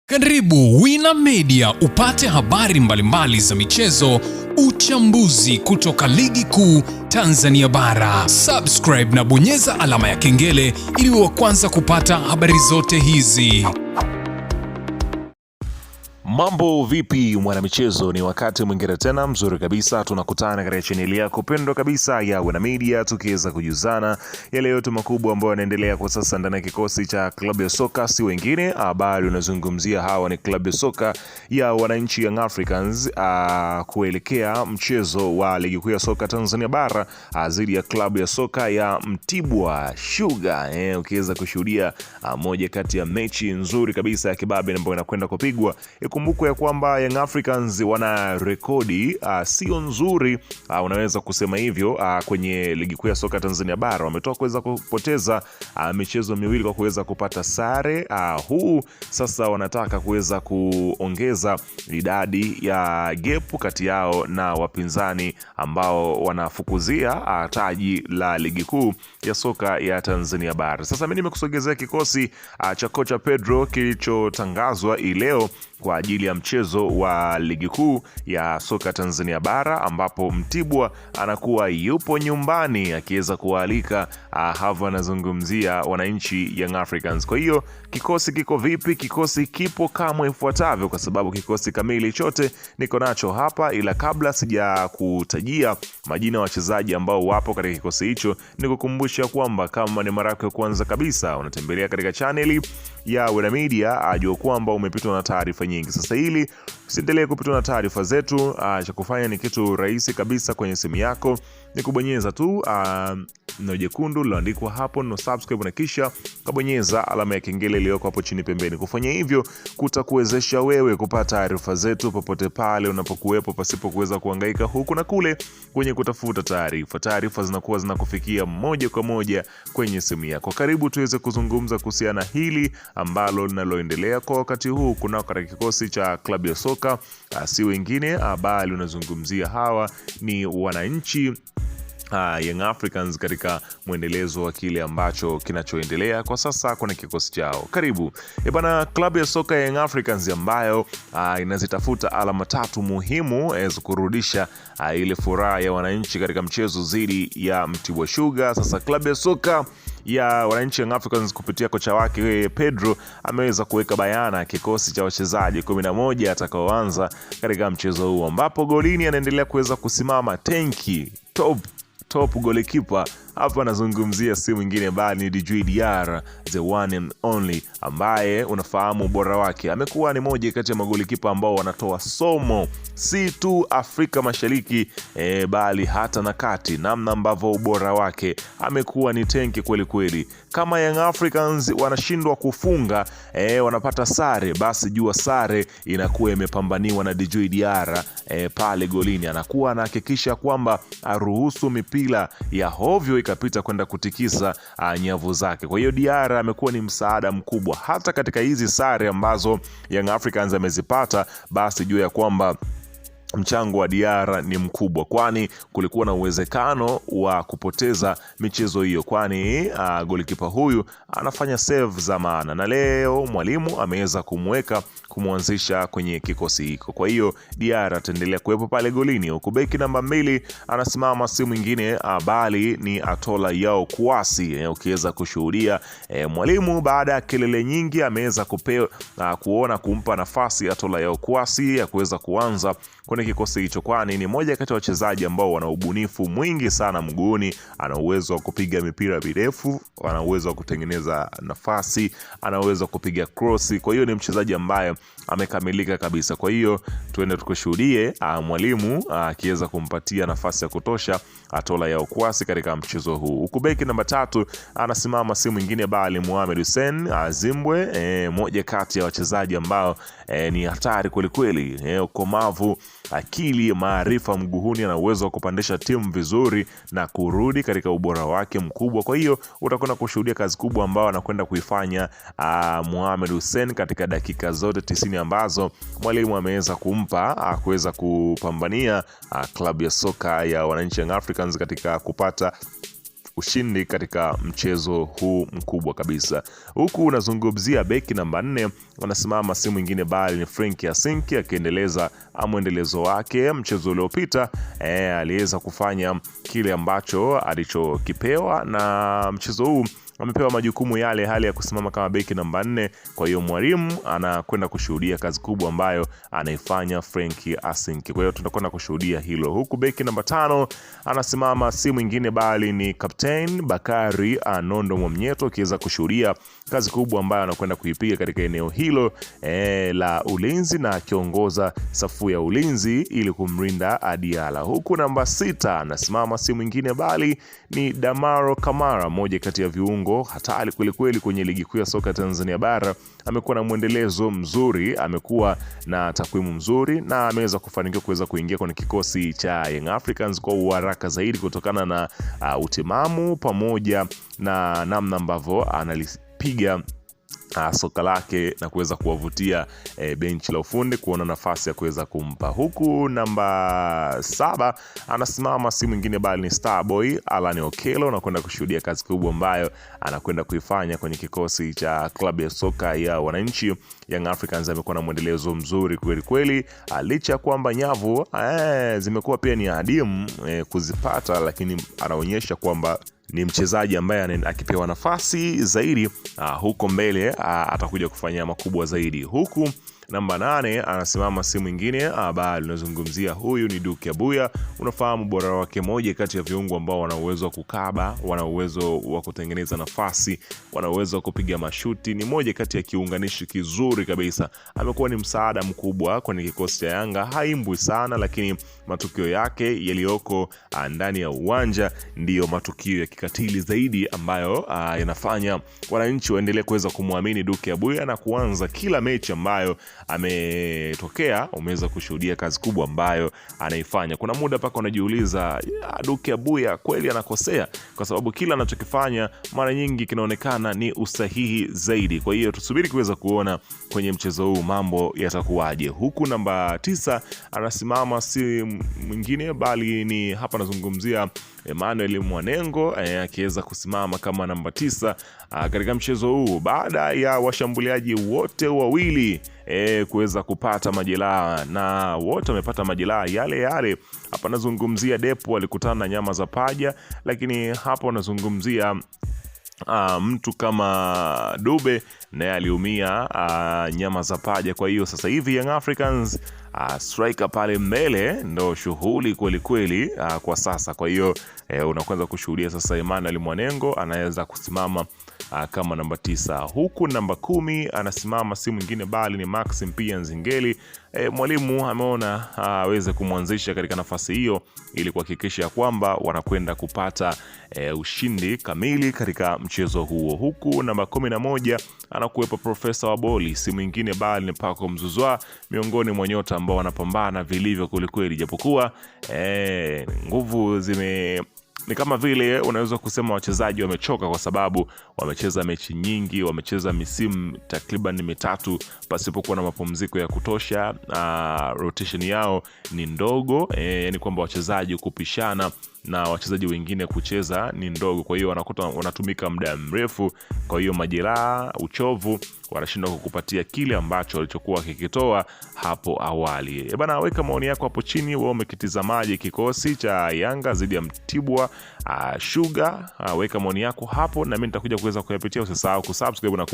Karibu Wina Media upate habari mbalimbali za michezo, uchambuzi kutoka ligi kuu Tanzania bara. Subscribe na bonyeza alama ya kengele ili uwe wa kwanza kupata habari zote hizi. Mambo vipi mwanamichezo, ni wakati mwingine tena mzuri kabisa tunakutana katika chaneli yako pendwa kabisa ya Wina Media, tukiweza kujuzana yale yote makubwa ambayo yanaendelea kwa sasa ndani ya kikosi cha klabu ya soka si wengine bali unazungumzia hawa ni klabu ya soka ya wananchi Young Africans kuelekea mchezo wa ligi kuu ya soka Tanzania bara dhidi ya klabu ya soka ya Mtibwa Sugar. Ukiweza kushuhudia moja kati ya mechi nzuri kabisa ya kibabe ambayo inakwenda kupigwa. Kumbuko ya kwamba Young Africans wana rekodi sio nzuri, unaweza kusema hivyo, kwenye ligi kuu ya soka Tanzania bara. Wametoka kuweza kupoteza michezo miwili kwa kuweza kupata sare. Huu sasa wanataka kuweza kuongeza idadi ya gap kati yao na wapinzani ambao wanafukuzia taji la ligi kuu ya soka ya Tanzania bara. Sasa mimi nimekusogezea kikosi cha kocha Pedro kilichotangazwa leo kwa ajili ya mchezo wa ligi kuu ya soka Tanzania bara, ambapo Mtibwa anakuwa yupo nyumbani akiweza kualika hava anazungumzia wananchi Young Africans. Kwa hiyo kikosi kiko vipi? Kikosi kipo kama ifuatavyo, kwa sababu kikosi kamili chote niko nacho hapa, ila kabla sija kutajia majina ya wachezaji ambao wapo katika kikosi hicho, nikukumbusha kwamba kama ni mara yako ya kwanza kabisa unatembelea katika channel ya Wina Media, ajua kwamba umepitwa na taarifa nyingi. Sasa hili usiendelee kupitwa na taarifa zetu, cha kufanya ni kitu rahisi kabisa. Kwenye simu yako ni kubonyeza tu neno jekundu liloandikwa hapo no subscribe, na kisha kabonyeza alama ya kengele iliyoko hapo chini pembeni. Kufanya hivyo kutakuwezesha wewe kupata taarifa zetu popote pale unapokuwepo, pasipo kuweza kuhangaika huku na kule kwenye kutafuta taarifa. Taarifa zinakuwa zinakufikia moja kwa moja kwenye simu yako. Karibu tuweze kuzungumza kuhusiana hili ambalo linaloendelea kwa wakati huu kuna katika kikosi cha klabu ya soka si wengine bali unazungumzia hawa ni wananchi Young Africans katika mwendelezo wa kile ambacho kinachoendelea kwa sasa kuna kikosi chao. Karibu bana, klabu ya soka ya Young Africans ambayo inazitafuta alama tatu muhimu za kurudisha ile furaha ya wananchi katika mchezo dhidi ya Mtibwa Sugar. Sasa klabu ya soka ya wananchi Young Africans kupitia kocha wake Pedro ameweza kuweka bayana kikosi cha wachezaji 11 atakaoanza katika mchezo huu, ambapo golini anaendelea kuweza kusimama tenki top goalkeeper. Hapa anazungumzia si mwingine bali ni Djigui Diarra, the one and only, ambaye unafahamu ubora wake. Amekuwa ni moja kati ya magolikipa ambao wanatoa somo si tu Afrika Mashariki bali hata na kati, namna ambavyo ubora wake amekuwa ni tenki kweli kweli. Kama Young Africans wanashindwa kufunga wanapata sare, basi jua sare inakuwa imepambaniwa na Djigui Diarra pale golini. Anakuwa anahakikisha kwamba aruhusu mipira ya hovyo ikapita kwenda kutikisa nyavu zake. Kwa hiyo Diarra amekuwa ni msaada mkubwa hata katika hizi sare ambazo Young Africans amezipata, basi jua ya kwamba mchango wa Diarra ni mkubwa, kwani kulikuwa na uwezekano wa kupoteza michezo hiyo, kwani golikipa huyu anafanya save za maana, na leo mwalimu ameweza kumwanzisha kwenye kikosi hiko. Kwa hiyo Diarra ataendelea kuwepo pale golini, huku beki namba 2 anasimama si mwingine bali ni Atola Yao Kuasi. Ukiweza kushuhudia mwalimu baada ya kelele nyingi ameweza kuona kumpa nafasi Atola Yao Kuasi ya kuweza kuanza kwenye kikosi hicho, kwani ni moja kati ya wachezaji ambao wana ubunifu mwingi sana mguuni. Ana uwezo wa kupiga mipira mirefu, ana uwezo wa kutengeneza nafasi, ana uwezo wa kupiga cross. Kwa hiyo ni mchezaji ambaye amekamilika kabisa. Kwa hiyo tuende tukushuhudie mwalimu akiweza kumpatia nafasi ya kutosha Atola Yao Kuasi katika mchezo huu. Ukubeki namba 3 anasimama si mwingine bali Mohamed Hussein Zimbwe, moja kati ya wachezaji ambao ni hatari kweli kweli, ukomavu, akili, maarifa mguuni, ana uwezo wa kupandisha timu vizuri na kurudi katika ubora wake mkubwa. Kwa hiyo utakwenda kushuhudia kazi kubwa ambao anakwenda kuifanya Mohamed Hussein katika dakika zote 90 ambazo mwalimu ameweza kumpa kuweza kupambania klabu ya soka ya wananchi Young Africans katika kupata ushindi katika mchezo huu mkubwa kabisa. Huku unazungumzia beki namba 4 wanasimama si mwingine bali ni Frank Yasinki, akiendeleza mwendelezo wake. Mchezo uliopita aliweza kufanya kile ambacho alichokipewa, na mchezo huu amepewa majukumu yale hali ya kusimama kama beki namba 4. Kwa hiyo mwalimu anakwenda kushuhudia kazi kubwa ambayo anaifanya Frank Yasinki. Kwa hiyo tunakwenda kushuhudia hilo. Huku beki namba 5 anasimama si mwingine bali ni Captain Bakari Nondo Mwamnyeto, akiweza kushuhudia kazi kubwa ambayo anakwenda kuipiga katika eneo hilo la ulinzi, na akiongoza safu ya ulinzi ili kumrinda Diala. Huku namba 6 anasimama si mwingine bali ni Damaro Kamara, moja kati ya viungo hatari kweli kweli kwenye ligi kuu ya soka Tanzania bara. Amekuwa na mwendelezo mzuri, amekuwa na takwimu mzuri, na ameweza kufanikiwa kuweza kuingia kwenye kikosi cha Young Africans kwa uharaka zaidi kutokana na utimamu pamoja na namna ambavyo analipiga soka lake na kuweza kuwavutia benchi la ufundi kuona nafasi ya kuweza kumpa. Huku namba 7 anasimama si mwingine bali ni Starboy Alan Okello, na kwenda kushuhudia kazi kubwa ambayo anakwenda kuifanya kwenye kikosi cha klabu ya soka ya Wananchi. Young Africans amekuwa na mwendelezo mzuri kweli kweli, licha kwamba nyavu zimekuwa pia ni adimu kuzipata, lakini anaonyesha kwamba ni mchezaji ambaye akipewa nafasi zaidi huko mbele atakuja kufanya makubwa zaidi. Huku namba 8 anasimama si mwingine bali unazungumzia huyu ni Duke Abuya. Unafahamu bora wake, moja kati ya viungo ambao wana uwezo wa kukaba, wana uwezo wa kutengeneza nafasi, wana uwezo wa kupiga mashuti, ni moja kati ya kiunganishi kizuri kabisa. Amekuwa ni msaada mkubwa kwenye kikosi cha Yanga, haimbwi sana, lakini matukio yake yaliyoko ndani ya uwanja ndiyo matukio ya kikatili zaidi ambayo yanafanya Wananchi waendelee kuweza kumwamini Duke Abuya na kuanza kila mechi ambayo ametokea umeweza kushuhudia kazi kubwa ambayo anaifanya. Kuna muda paka unajiuliza Duke Abuya kweli anakosea, kwa sababu kila anachokifanya mara nyingi kinaonekana ni usahihi zaidi. Kwa hiyo tusubiri kuweza kuona kwenye mchezo huu mambo yatakuwaje. Huku namba 9 anasimama si mwingine bali ni, hapa nazungumzia Emmanuel Mwanengo, akiweza kusimama kama namba 9 katika mchezo huu baada ya washambuliaji wote wawili kuweza kupata majeraha, na wote wamepata majeraha yale yale. Hapa nazungumzia Depo alikutana na nyama za paja, lakini hapo nazungumzia mtu kama Dube naye aliumia nyama za paja. Kwa hiyo sasa hivi Young Africans striker pale mbele ndo shughuli kweli kweli kwa sasa. Kwa hiyo unakwenda kushuhudia sasa Emmanuel Mwanengo anaweza kusimama kama namba 9. Huku namba 10 anasimama si mwingine bali ni Maxim Pia Nzingeli. Mwalimu ameona aweze kumwanzisha katika nafasi hiyo ili kuhakikisha kwamba wanakwenda kupata ushindi kamili katika mchezo huo. Huku namba 11 anakuwepo Profesa Waboli, si mwingine bali ni Paco Mzuzwa, miongoni mwa nyota ambao wanapambana vilivyo kweli, japokuwa nguvu ni kama vile unaweza kusema wachezaji wamechoka, kwa sababu wamecheza mechi nyingi, wamecheza misimu takriban 3 pasipokuwa na mapumziko ya kutosha. Rotation yao ni ndogo, yani kwamba wachezaji kupishana na wachezaji wengine kucheza ni ndogo, kwa hiyo wanatumika muda mrefu. Kwa hiyo majeraha, uchovu, wanashindwa kukupatia kile ambacho walichokuwa kikitoa hapo awali. Bana, weka maoni yako hapo chini, wewe umekitizamaje kikosi cha Yanga dhidi ya Mtibwa Sugar? Weka maoni yako hapo na mimi nitakuja kuweza kuyapitia. Usisahau kusubscribe na